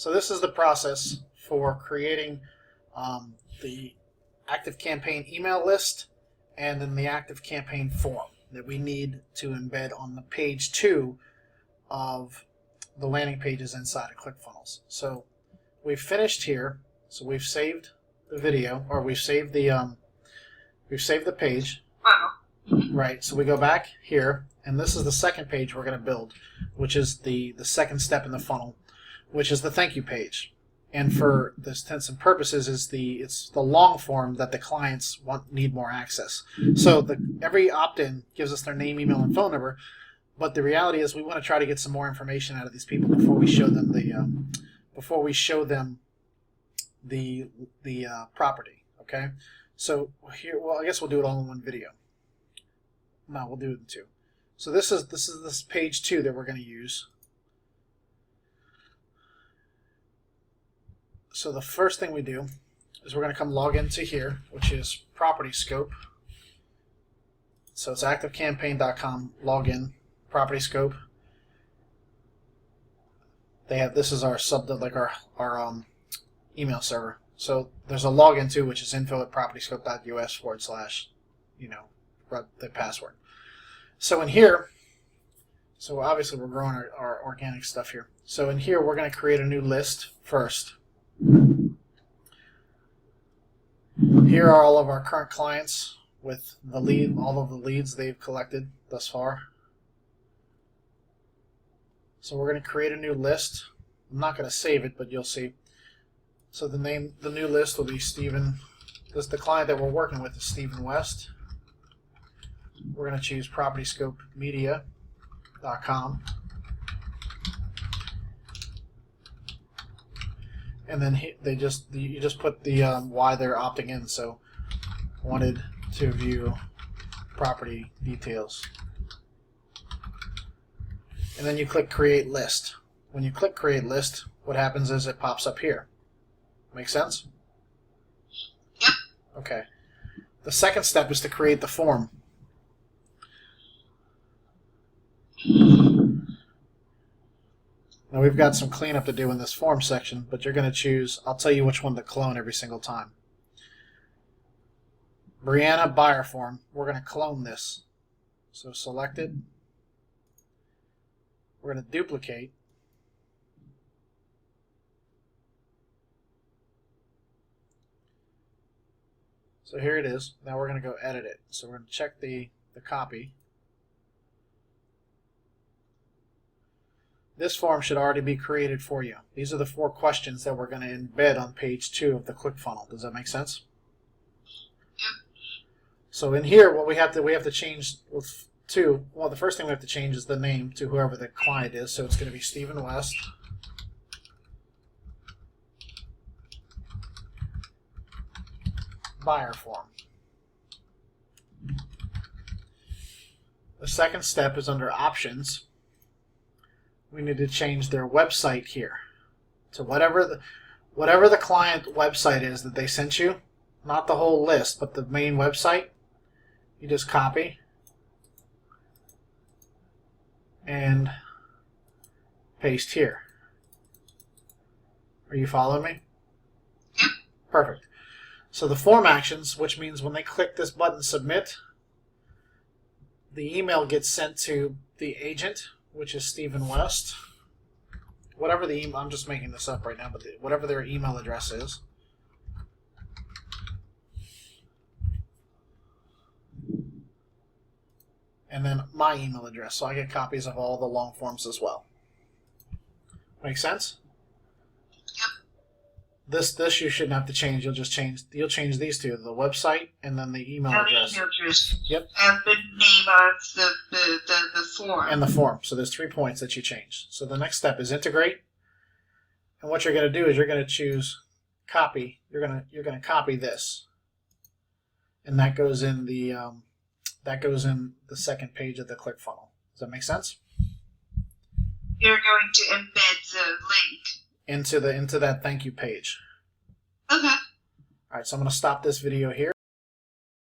So this is the process for creating the ActiveCampaign email list and then the ActiveCampaign form that we need to embed on the page 2 of the landing pages inside of ClickFunnels. So we've finished here. So we've saved the video, or we've saved the page. Right. So we go back here, and this is the second page we're going to build, which is the second step in the funnel, which is the thank you page. And for this intents and purposes, it's the long form that the clients need more access. So every opt-in gives us their name, email, and phone number. But the reality is, we want to try to get some more information out of these people before we show them the property. Okay. So here, well, I guess we'll do it all in one video. No, we'll do it in two. So this is page 2 that we're going to use. So the first thing we do is we're going to come log into here, which is Property Scope. So it's activecampaign.com login, Property Scope. This is our our email server. So there's a login too, which is info@propertyscope.us/, the password. So in here, so obviously we're growing our organic stuff here. So in here, we're going to create a new list first. Here are all of our current clients with all of the leads they've collected thus far. So we're going to create a new list. I'm not going to save it, but you'll see. So the new list will be Stephen. The client that we're working with is Stephen West. We're going to choose PropertyScopeMedia.com. And then you just put the why they're opting in. So wanted to view property details. And then you click Create List. When you click Create List, what happens is it pops up here. Make sense? Yep. Okay. The second step is to create the form. Now we've got some cleanup to do in this form section, but you're going to choose, I'll tell you which one to clone every single time. Brianna buyer form, we're going to clone this. So select it. We're going to duplicate. So here it is. Now we're going to go edit it. So we're going to check the copy. This form should already be created for you. These are the 4 questions that we're going to embed on page 2 of the ClickFunnels. Does that make sense? Yep. So in here, what we have to change to, well, the first thing we have to change is the name to whoever the client is. So it's going to be Stephen West. Buyer form. The second step is under options. We need to change their website here to whatever the client website is that they sent you, not the whole list, but the main website. You just copy and paste here. Are you following me? Yep. Perfect. So the form actions, which means when they click this button Submit, the email gets sent to the agent, which is Stephen West. Whatever the email, I'm just making this up right now, but whatever their email address is. And then my email address, so I get copies of all the long forms as well. Make sense? This you shouldn't have to change. You'll change these two, the website and then the email address. Email address. Yep. And the name of the form. And the form. So there's 3 points that you change. So the next step is integrate. And what you're going to do is you're going to choose copy. You're going to copy this, and that goes in the second page of the ClickFunnels. Does that make sense? You're going to embed the link into that thank you page. Okay. All right, so I'm going to stop this video here.